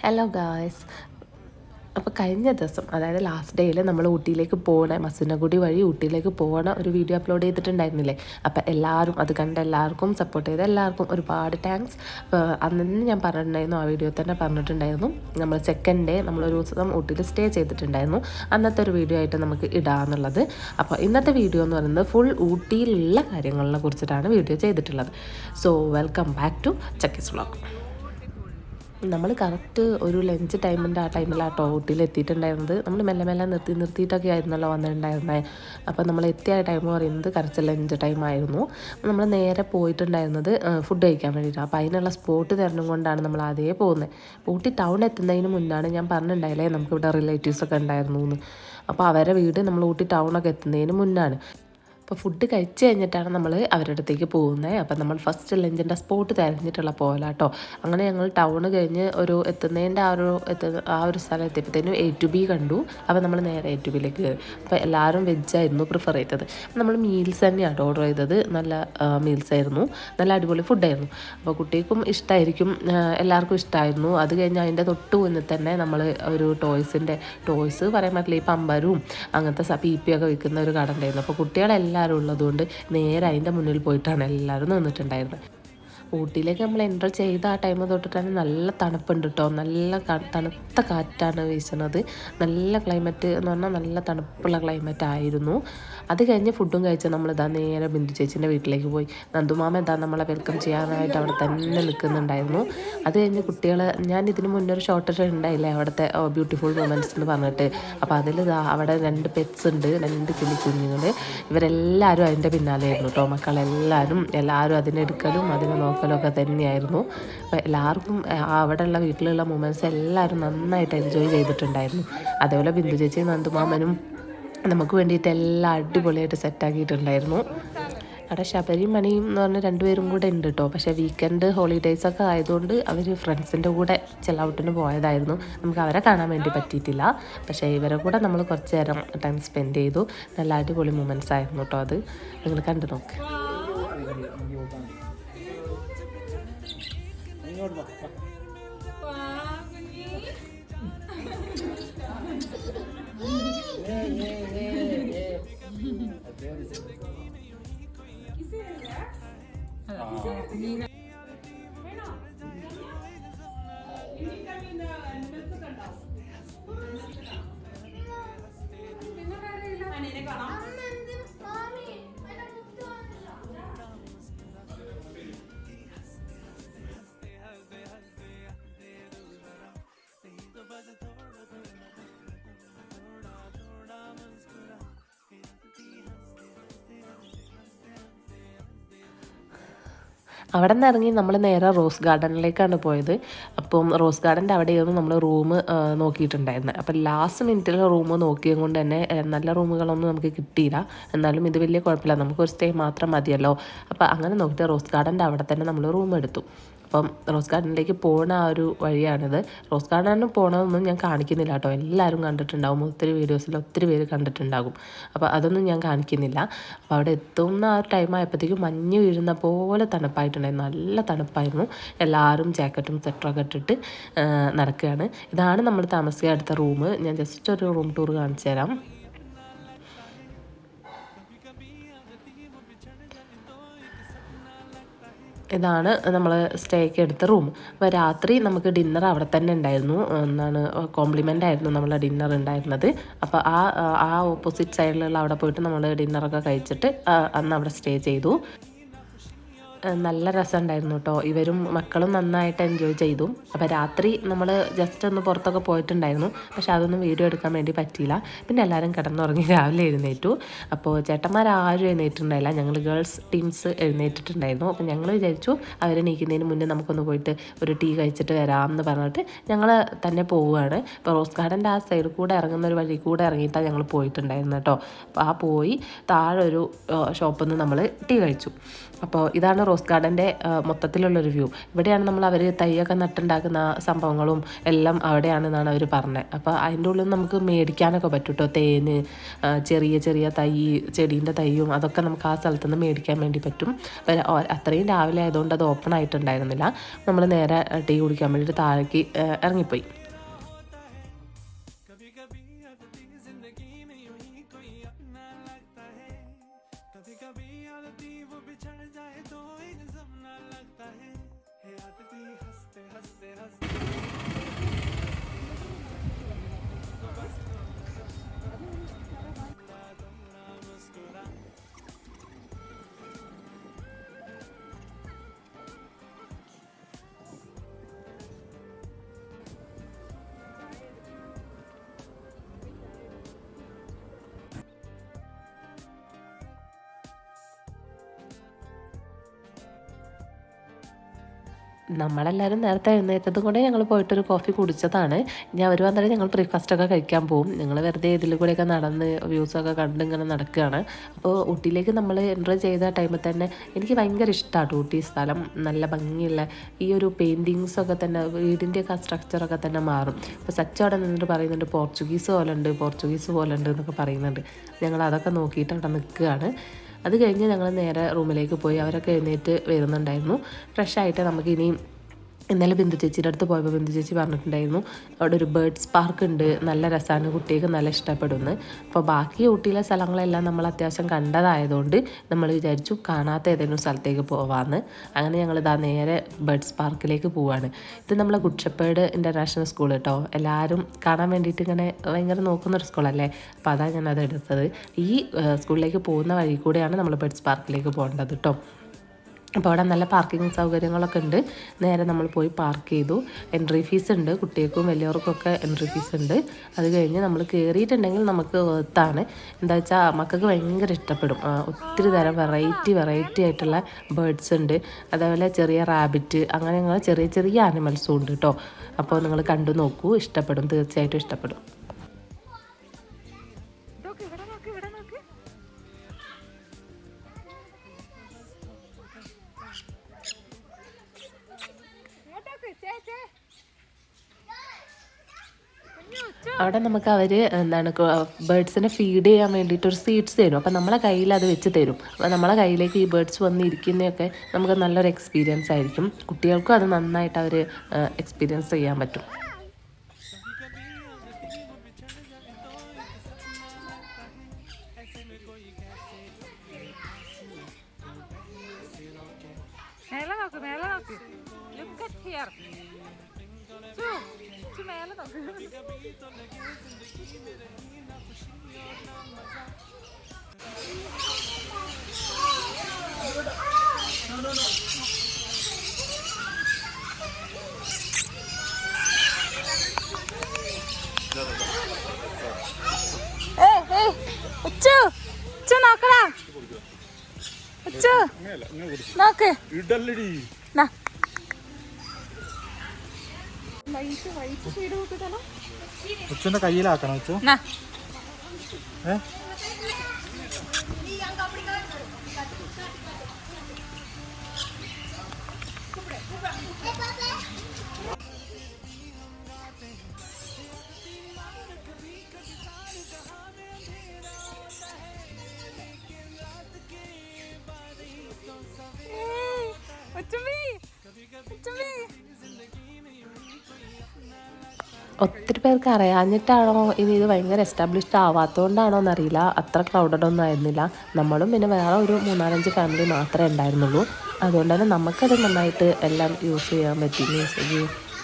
Hello guys. അപ്പോൾ കഴിഞ്ഞ ദിവസം അതായത് ലാസ്റ്റ് ഡേയിൽ നമ്മൾ ഊട്ടിയിലേക്ക് പോകണ മസനഗുഡി വഴി ഊട്ടിയിലേക്ക് പോകണ ഒരു വീഡിയോ അപ്ലോഡ് ചെയ്തിട്ടുണ്ടായിരുന്നില്ലേ. അപ്പോൾ എല്ലാവരും അത് കണ്ട് എല്ലാവർക്കും സപ്പോർട്ട് ചെയ്ത് എല്ലാവർക്കും ഒരുപാട് താങ്ക്സ്. അന്ന് ഞാൻ പറഞ്ഞിട്ടുണ്ടായിരുന്നു, ആ വീഡിയോ തന്നെ പറഞ്ഞിട്ടുണ്ടായിരുന്നു, നമ്മൾ സെക്കൻഡ് ഡേ നമ്മളൊരു ദിവസം ഊട്ടിയിൽ സ്റ്റേ ചെയ്തിട്ടുണ്ടായിരുന്നു. അന്നത്തെ ഒരു വീഡിയോ ആയിട്ട് നമുക്ക് ഇടാമെന്നുള്ളത്. അപ്പോൾ ഇന്നത്തെ വീഡിയോ എന്ന് പറയുന്നത് ഫുൾ ഊട്ടിയിലുള്ള കാര്യങ്ങളെ കുറിച്ചിട്ടാണ് വീഡിയോ ചെയ്തിട്ടുള്ളത്. So welcome back to Chakki's vlog. നമ്മൾ കറക്റ്റ് ഒരു ലഞ്ച് ടൈമിൻ്റെ ആ ടൈമിലാട്ടോ ഊട്ടിയിൽ എത്തിയിട്ടുണ്ടായിരുന്നത്. നമ്മൾ മെല്ലെ മെല്ലെ നിർത്തിയിട്ടൊക്കെ ആയിരുന്നല്ലോ വന്നിട്ടുണ്ടായിരുന്നത്. അപ്പോൾ നമ്മൾ എത്തിയ ടൈം പറയുന്നത് കറക്റ്റ് ലഞ്ച് ടൈമായിരുന്നു. നമ്മൾ നേരെ പോയിട്ടുണ്ടായിരുന്നത് ഫുഡ് കഴിക്കാൻ വേണ്ടിയിട്ടാണ്. അപ്പോൾ അതിനുള്ള സ്പോട്ട് തിരഞ്ഞും കൊണ്ടാണ് നമ്മൾ ആദ്യമേ പോകുന്നത്. ഊട്ടി ടൗൺ എത്തുന്നതിന് മുന്നാണ് ഞാൻ പറഞ്ഞിട്ടുണ്ടായില്ലേ നമുക്കിവിടെ റിലേറ്റീവ്സൊക്കെ ഉണ്ടായിരുന്നു എന്ന്. അപ്പോൾ അവരുടെ വീട് നമ്മൾ ഊട്ടി ടൗണൊക്കെ എത്തുന്നതിന് മുന്നാണ്. അപ്പോൾ ഫുഡ് കഴിച്ച് കഴിഞ്ഞിട്ടാണ് നമ്മൾ അവരുടെ അടുത്തേക്ക് പോകുന്നത്. അപ്പം നമ്മൾ ഫസ്റ്റ് ലഞ്ചിൻ്റെ സ്പോട്ട് തിരഞ്ഞിട്ടുള്ള പോലാട്ടോ. അങ്ങനെ ഞങ്ങൾ ടൗൺ കഴിഞ്ഞ് എത്തുന്നതിൻ്റെ ആ ഒരു സ്ഥലം എത്തിയപ്പോഴത്തേനും A to B കണ്ടു. അപ്പോൾ നമ്മൾ നേരെ A to Bയിലേക്ക് കയറി. അപ്പോൾ എല്ലാവരും വെജായിരുന്നു പ്രിഫർ ചെയ്തത്. നമ്മൾ മീൽസ് തന്നെയാണ് ഓർഡർ ചെയ്തത്. നല്ല മീൽസ് ആയിരുന്നു, നല്ല അടിപൊളി ഫുഡായിരുന്നു. അപ്പോൾ കുട്ടികൾക്കും ഇഷ്ടമായിരിക്കും, എല്ലാവർക്കും ഇഷ്ടമായിരുന്നു. അത് കഴിഞ്ഞ് അതിൻ്റെ തൊട്ട് മുന്നിൽ തന്നെ നമ്മൾ ഒരു ടോയ്സ് പറയാൻ പറ്റില്ല, ഈ പമ്പരും അങ്ങനത്തെ PP ഒക്കെ വിൽക്കുന്ന ഒരു കട ഉണ്ടായിരുന്നു. അപ്പോൾ കുട്ടികളെല്ലാവരും ഉള്ളതുകൊണ്ട് നേരെ അതിൻ്റെ മുന്നിൽ പോയിട്ടാണ് എല്ലാവരും നിന്നിട്ടുണ്ടായിരുന്നത്. ഊട്ടിയിലേക്ക് നമ്മൾ എൻ്റർ ചെയ്ത ആ ടൈം തൊട്ടിട്ട് തന്നെ നല്ല തണുപ്പുണ്ട് കേട്ടോ. നല്ല തണുത്ത കാറ്റാണ് വീശുന്നത്. നല്ല ക്ലൈമറ്റ് എന്ന് പറഞ്ഞാൽ നല്ല തണുപ്പുള്ള ക്ലൈമറ്റ് ആയിരുന്നു. അത് കഴിഞ്ഞ് ഫുഡും കഴിച്ച് നമ്മളിതാ നേരെ ബിന്ദു ചേച്ചീൻ്റെ വീട്ടിലേക്ക് പോയി. നന്ദുമാമ നമ്മളെ വെൽക്കം ചെയ്യാനായിട്ട് അവിടെ തന്നെ നിൽക്കുന്നുണ്ടായിരുന്നു. അത് കഴിഞ്ഞ് ഞാൻ ഇതിന് മുന്നേ ഒരു ഷോർട്ട് ഉണ്ടായില്ലേ അവിടുത്തെ ബ്യൂട്ടിഫുൾ മൊമെൻറ്റ്സ് എന്ന് പറഞ്ഞിട്ട്. അപ്പോൾ അതിൽ അവിടെ 2 പെറ്റ്സ് ഉണ്ട്, 2 കിളിക്കുഞ്ഞുങ്ങൾ. ഇവരെല്ലാവരും അതിൻ്റെ പിന്നാലെ ആയിരുന്നു കേട്ടോ. എല്ലാവരും അതിനെടുക്കലും അതിനെ നോക്കലൊക്കെ തന്നെയായിരുന്നു. അപ്പോൾ എല്ലാവർക്കും അവിടെയുള്ള വീട്ടിലുള്ള മൊമെൻറ്റ്സ് എല്ലാവരും നന്നായിട്ട് എൻജോയ് ചെയ്തിട്ടുണ്ടായിരുന്നു. അതേപോലെ ബിന്ദു ചേച്ചി നന്ദുമാമനും നമുക്ക് വേണ്ടിയിട്ട് എല്ലാം അടിപൊളിയായിട്ട് സെറ്റാക്കിയിട്ടുണ്ടായിരുന്നു. അവിടെ ശബരിയും മണിയും എന്ന് പറഞ്ഞ 2 പേരും കൂടെ ഉണ്ട് കേട്ടോ. പക്ഷേ വീക്കെൻഡ് ഹോളിഡേയ്സൊക്കെ ആയതുകൊണ്ട് അവർ ഫ്രണ്ട്സിൻ്റെ കൂടെ ചെല്ലൗട്ടിന് പോയതായിരുന്നു. നമുക്ക് അവരെ കാണാൻ വേണ്ടി പറ്റിയിട്ടില്ല. പക്ഷേ ഇവരെ കൂടെ നമ്മൾ കുറച്ച് നേരം ടൈം സ്പെൻഡ് ചെയ്തു. നല്ല അടിപൊളി മൊമെൻറ്റ്സ് ആയിരുന്നു കേട്ടോ. അത് നിങ്ങൾ കണ്ടു നോക്ക്. അവിടെ നിന്ന് ഇറങ്ങി നമ്മൾ നേരെ റോസ് ഗാർഡനിലേക്കാണ് പോയത്. അപ്പം റോസ് ഗാർഡൻ്റെ അവിടെയായിരുന്നു നമ്മൾ റൂം നോക്കിയിട്ടുണ്ടായിരുന്നത്. അപ്പം ലാസ്റ്റ് മിനിറ്റിൽ റൂം നോക്കിയത് കൊണ്ട് തന്നെ നല്ല റൂമുകളൊന്നും നമുക്ക് കിട്ടിയില്ല. എന്നാലും ഇത് വലിയ കുഴപ്പമില്ല, നമുക്കൊരു സ്റ്റേ മാത്രം മതിയല്ലോ. അപ്പോൾ അങ്ങനെ നോക്കിയിട്ട് റോസ് ഗാർഡൻ്റെ അവിടെ തന്നെ നമ്മൾ റൂം എടുത്തു. അപ്പം റോസ് ഗാർഡനിലേക്ക് പോകുന്ന ആ ഒരു വഴിയാണിത്. റോസ് ഗാർഡനിൽ പോകണമെന്നൊന്നും ഞാൻ കാണിക്കുന്നില്ല കേട്ടോ. എല്ലാവരും കണ്ടിട്ടുണ്ടാകും, ഒത്തിരി വീഡിയോസിൽ ഒത്തിരി പേര് കണ്ടിട്ടുണ്ടാകും. അപ്പോൾ അതൊന്നും ഞാൻ കാണിക്കുന്നില്ല. അപ്പോൾ അവിടെ എത്തുന്ന ആ ഒരു ടൈം ആയപ്പോഴത്തേക്കും മഞ്ഞ് വീഴുന്ന പോലെ തണുപ്പായിട്ടുണ്ടായിരുന്നു. നല്ല തണുപ്പായിരുന്നു. എല്ലാവരും ജാക്കറ്റും സ്വെറ്ററൊക്കെ ഇട്ടിട്ട് നടക്കുകയാണ്. ഇതാണ് നമ്മൾ താമസിക്കാൻ എടുത്ത റൂം. ഞാൻ ജസ്റ്റ് ഒരു റൂം ടൂർ കാണിച്ചു തരാം. ഇതാണ് നമ്മൾ സ്റ്റേക്ക് എടുത്ത റൂം. അപ്പോൾ രാത്രി നമുക്ക് ഡിന്നർ അവിടെ തന്നെ ഉണ്ടായിരുന്നു. കോംപ്ലിമെൻ്റ് ആയിരുന്നു നമ്മളെ ഡിന്നർ ഉണ്ടായിരുന്നത്. അപ്പോൾ ആ ഓപ്പോസിറ്റ് സൈഡിലുള്ള അവിടെ പോയിട്ട് നമ്മൾ ഡിന്നറൊക്കെ കഴിച്ചിട്ട് അന്ന് അവിടെ സ്റ്റേ ചെയ്തു. നല്ല രസമുണ്ടായിരുന്നു കേട്ടോ. ഇവരും മക്കളും നന്നായിട്ട് എൻജോയ് ചെയ്തു. അപ്പോൾ രാത്രി നമ്മൾ ജസ്റ്റ് ഒന്ന് പുറത്തൊക്കെ പോയിട്ടുണ്ടായിരുന്നു. പക്ഷെ അതൊന്നും വീഡിയോ എടുക്കാൻ വേണ്ടി പറ്റിയില്ല. പിന്നെ എല്ലാവരും കിടന്നുറങ്ങി രാവിലെ എഴുന്നേറ്റു. അപ്പോൾ ചേട്ടന്മാരാരും എഴുന്നേറ്റിട്ടുണ്ടായില്ല. ഞങ്ങൾ ഗേൾസ് ടീംസ് എഴുന്നേറ്റിട്ടുണ്ടായിരുന്നു. അപ്പോൾ ഞങ്ങൾ വിചാരിച്ചു അവർ എണീക്കുന്നതിന് മുന്നേ നമുക്കൊന്ന് പോയിട്ട് ഒരു ടീ കഴിച്ചിട്ട് വരാമെന്ന് പറഞ്ഞിട്ട് ഞങ്ങൾ തന്നെ പോവുകയാണ്. ഇപ്പോൾ റോസ് ഗാർഡൻ്റെ ആ സൈഡിൽ കൂടെ ഇറങ്ങുന്ന ഒരു വഴി കൂടെ ഇറങ്ങിയിട്ടാണ് ഞങ്ങൾ പോയിട്ടുണ്ടായിരുന്നു കേട്ടോ. അപ്പോൾ പോയി താഴെ ഒരു ഷോപ്പിൽ നിന്ന് നമ്മൾ ടീ കഴിച്ചു. അപ്പോൾ ഇതാണ് റോസ് ഗാർഡൻ്റെ മൊത്തത്തിലുള്ളൊരു വ്യൂ. ഇവിടെയാണ് അവർ തൈയൊക്കെ നട്ടുണ്ടാക്കുന്ന സംഭവങ്ങളും എല്ലാം അവിടെയാണെന്നാണ് അവർ പറഞ്ഞത്. അപ്പോൾ അതിൻ്റെ ഉള്ളിൽ നമുക്ക് മേടിക്കാനൊക്കെ പറ്റും കേട്ടോ. തേന്, ചെറിയ ചെറിയ തൈ, ചെടീൻ്റെ തൈയും അതൊക്കെ നമുക്ക് ആ സ്ഥലത്ത് നിന്ന് മേടിക്കാൻ വേണ്ടി പറ്റും. അപ്പോൾ അത്രയും രാവിലെ ആയതുകൊണ്ട് അത് ഓപ്പൺ ആയിട്ടുണ്ടായിരുന്നില്ല. നമ്മൾ നേരെ ടീ കുടിക്കാൻ വേണ്ടിയിട്ട് താഴേക്ക് ഇറങ്ങിപ്പോയി. നമ്മളെല്ലാവരും നേരത്തെ എഴുന്നേറ്റത് കൊണ്ട് ഞങ്ങൾ പോയിട്ടൊരു കോഫി കുടിച്ചതാണ്. ഇനി അവർ വന്നിട്ട് ഞങ്ങൾ ബ്രേക്ക്ഫാസ്റ്റൊക്കെ കഴിക്കാൻ പോകും. ഞങ്ങൾ വെറുതെ ഇതിൽ കൂടെയൊക്കെ നടന്ന് വ്യൂസൊക്കെ കണ്ട് ഇങ്ങനെ നടക്കുകയാണ്. അപ്പോൾ ഊട്ടിയിലേക്ക് നമ്മൾ എൻട്രി ചെയ്ത ടൈമിൽ തന്നെ എനിക്ക് ഭയങ്കര ഇഷ്ടമാണ് ഊട്ടി സ്ഥലം. നല്ല ഭംഗിയുള്ള ഈ ഒരു പെയിൻറ്റിങ്സൊക്കെ തന്നെ, വീടിൻ്റെയൊക്കെ സ്ട്രക്ചറൊക്കെ തന്നെ മാറും. അപ്പോൾ സച്ച് അവിടെ നിന്നിട്ട് പറയുന്നുണ്ട് പോർച്ചുഗീസ് പോലെ ഉണ്ട് എന്നൊക്കെ പറയുന്നുണ്ട്. ഞങ്ങൾ അതൊക്കെ നോക്കിയിട്ട് അവിടെ നിൽക്കുകയാണ്. അത് കഴിഞ്ഞ് ഞങ്ങൾ നേരെ റൂമിലേക്ക് പോയി. അവരൊക്കെ എഴുന്നേറ്റ് വരുന്നുണ്ടായിരുന്നു. ഫ്രഷായിട്ട് നമുക്കിനി ഇന്നലെ ബിന്ദു ചേച്ചിയുടെ അടുത്ത് പോയപ്പോൾ ബിന്ദു ചേച്ചി പറഞ്ഞിട്ടുണ്ടായിരുന്നു അവിടെ ഒരു ബേർഡ്സ് പാർക്ക് ഉണ്ട്, നല്ല രസമാണ്, കുട്ടികൾക്ക് നല്ല ഇഷ്ടപ്പെടുന്നു. അപ്പോൾ ബാക്കി ഊട്ടിയിലെ സ്ഥലങ്ങളെല്ലാം നമ്മൾ അത്യാവശ്യം കണ്ടതായതുകൊണ്ട് നമ്മൾ വിചാരിച്ചു കാണാത്ത ഏതെങ്കിലും സ്ഥലത്തേക്ക് പോവാമെന്ന്. അങ്ങനെ ഞങ്ങൾ ഇതാ നേരെ ബേർഡ്സ് പാർക്കിലേക്ക് പോവാണ്. ഇത് നമ്മളെ ഗുഡ് ഷെപ്പേർഡ് ഇൻ്റർനാഷണൽ സ്കൂൾ കേട്ടോ. എല്ലാവരും കാണാൻ വേണ്ടിയിട്ട് ഇങ്ങനെ ഭയങ്കര നോക്കുന്നൊരു സ്കൂളല്ലേ. അപ്പോൾ അതാണ് ഞാനത് എടുത്തത്. ഈ സ്കൂളിലേക്ക് പോകുന്ന വഴി കൂടെയാണ് നമ്മൾ ബേർഡ്സ് പാർക്കിലേക്ക് പോകേണ്ടത് കേട്ടോ. അപ്പോൾ അവിടെ നല്ല പാർക്കിംഗ് സൗകര്യങ്ങളൊക്കെ ഉണ്ട്. നേരെ നമ്മൾ പോയി പാർക്ക് ചെയ്തു. എൻട്രി ഫീസ് ഉണ്ട്, കുട്ടികൾക്കും വലിയവർക്കൊക്കെ എൻട്രി ഫീസ് ഉണ്ട്. അത് കഴിഞ്ഞ് നമ്മൾ കയറിയിട്ടുണ്ടെങ്കിൽ നമുക്ക് വേർത്താണ്. എന്താ വെച്ചാൽ മക്കൾക്ക് ഭയങ്കര ഇഷ്ടപ്പെടും. ഒത്തിരി തരം വെറൈറ്റി ആയിട്ടുള്ള ബേർഡ്സ് ഉണ്ട്. അതേപോലെ ചെറിയ റാബിറ്റ്, അങ്ങനെ ചെറിയ ചെറിയ ആനിമൽസും ഉണ്ട് കേട്ടോ. അപ്പോൾ നിങ്ങൾ കണ്ടു നോക്കൂ, ഇഷ്ടപ്പെടും, തീർച്ചയായിട്ടും ഇഷ്ടപ്പെടും. അവിടെ നമുക്ക് അവർ ബേർഡ്സിനെ ഫീഡ് ചെയ്യാൻ വേണ്ടിയിട്ടൊരു സീഡ്സ് തരും. അപ്പോൾ നമ്മളെ കയ്യിൽ അത് വെച്ച് തരും. അപ്പോൾ നമ്മളെ കയ്യിലേക്ക് ഈ ബേർഡ്സ് വന്നിരിക്കുന്നതൊക്കെ നമുക്ക് നല്ലൊരു എക്സ്പീരിയൻസ് ആയിരിക്കും. കുട്ടികൾക്കും അത് നന്നായിട്ട് അവർ എക്സ്പീരിയൻസ് ചെയ്യാൻ പറ്റും. ഉച്ചന്റെ കയ്യിലാക്കണം വെച്ചു. ഒത്തിരി പേർക്ക് അറിയാഞ്ഞിട്ടാണോ ഇനി ഇത് ഭയങ്കര എസ്റ്റാബ്ലിഷ്ഡ് ആവാത്തതുകൊണ്ടാണോ എന്നറിയില്ല, അത്ര ക്രൗഡഡ് ഒന്നും ആയിരുന്നില്ല. നമ്മളും പിന്നെ വേറെ ഒരു 3-4 ഫാമിലി മാത്രമേ ഉണ്ടായിരുന്നുള്ളൂ. അതുകൊണ്ട് തന്നെ നമുക്കത് നന്നായിട്ട് എല്ലാം യൂസ് ചെയ്യാൻ പറ്റി. മീൻസ്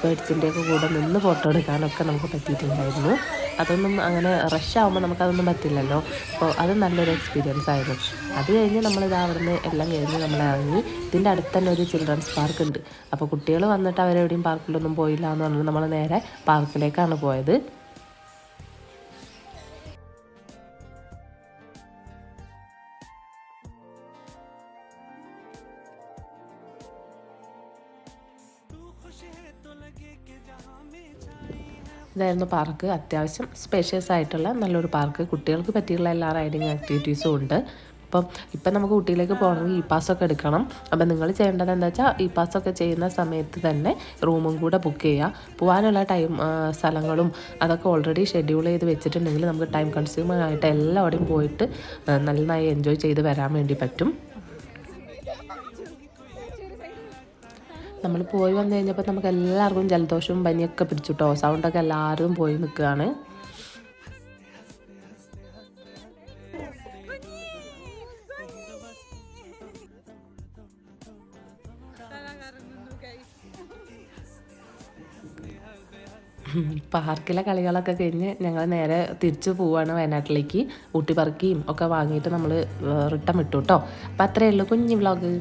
ബേർഡ്സിൻ്റെയൊക്കെ കൂടെ നിന്ന് ഫോട്ടോ എടുക്കാനൊക്കെ നമുക്ക് പറ്റിയിട്ടുണ്ടായിരുന്നു. അതൊന്നും അങ്ങനെ റഷ് ആകുമ്പോൾ നമുക്കതൊന്നും പറ്റില്ലല്ലോ. അപ്പോൾ അത് നല്ലൊരു എക്സ്പീരിയൻസ് ആയിരുന്നു. അത് കഴിഞ്ഞ് നമ്മളിത് അവിടുന്ന് എല്ലാം കഴിഞ്ഞ് നമ്മൾ ഇറങ്ങി. ഇതിൻ്റെ അടുത്ത് തന്നെ ഒരു ചിൽഡ്രൻസ് പാർക്ക് ഉണ്ട്. അപ്പോൾ കുട്ടികൾ വന്നിട്ട് അവരെവിടെയും പാർക്കിലൊന്നും പോയില്ല എന്ന് പറഞ്ഞിട്ട് നമ്മൾ നേരെ പാർക്കിലേക്കാണ് പോയത്. ഇതായിരുന്നു പാർക്ക്. അത്യാവശ്യം സ്പേഷ്യസ് ആയിട്ടുള്ള നല്ലൊരു പാർക്ക്. കുട്ടികൾക്ക് പറ്റിയുള്ള എല്ലാ റൈഡിങ് ആക്ടിവിറ്റീസും ഉണ്ട്. അപ്പം ഇപ്പം നമുക്ക് ഊട്ടിയിലേക്ക് പോകണമെങ്കിൽ ഇ പാസ്സൊക്കെ എടുക്കണം. അപ്പം നിങ്ങൾ ചെയ്യേണ്ടത് എന്താ വെച്ചാൽ ഇ പാസ്സൊക്കെ ചെയ്യുന്ന സമയത്ത് തന്നെ റൂമും കൂടെ ബുക്ക് ചെയ്യുക. പോകാനുള്ള സ്ഥലങ്ങളും അതൊക്കെ ഓൾറെഡി ഷെഡ്യൂൾ ചെയ്ത് വെച്ചിട്ടുണ്ടെങ്കിൽ നമുക്ക് ടൈം കൺസ്യൂമർ ആയിട്ട് എല്ലാവിടെയും പോയിട്ട് നന്നായി എൻജോയ് ചെയ്ത് വരാൻ വേണ്ടി പറ്റും. നമ്മൾ പോയി വന്നു കഴിഞ്ഞപ്പോൾ നമുക്ക് എല്ലാവർക്കും ജലദോഷവും പനിയൊക്കെ പിടിച്ചിട്ടോ, സൗണ്ടൊക്കെ എല്ലാവരും പോയി നിൽക്കുകയാണ്. പാർക്കിലെ കളികളൊക്കെ കഴിഞ്ഞ് ഞങ്ങൾ നേരെ തിരിച്ചു പോവുകയാണ് വയനാട്ടിലേക്ക്. ഊട്ടി പറക്കിയും ഒക്കെ വാങ്ങിയിട്ട് നമ്മൾ റിട്ടേൺ വിട്ടു കേട്ടോ. അപ്പം അത്രയേ ഉള്ളൂ കുഞ്ഞു വ്ളോഗ്.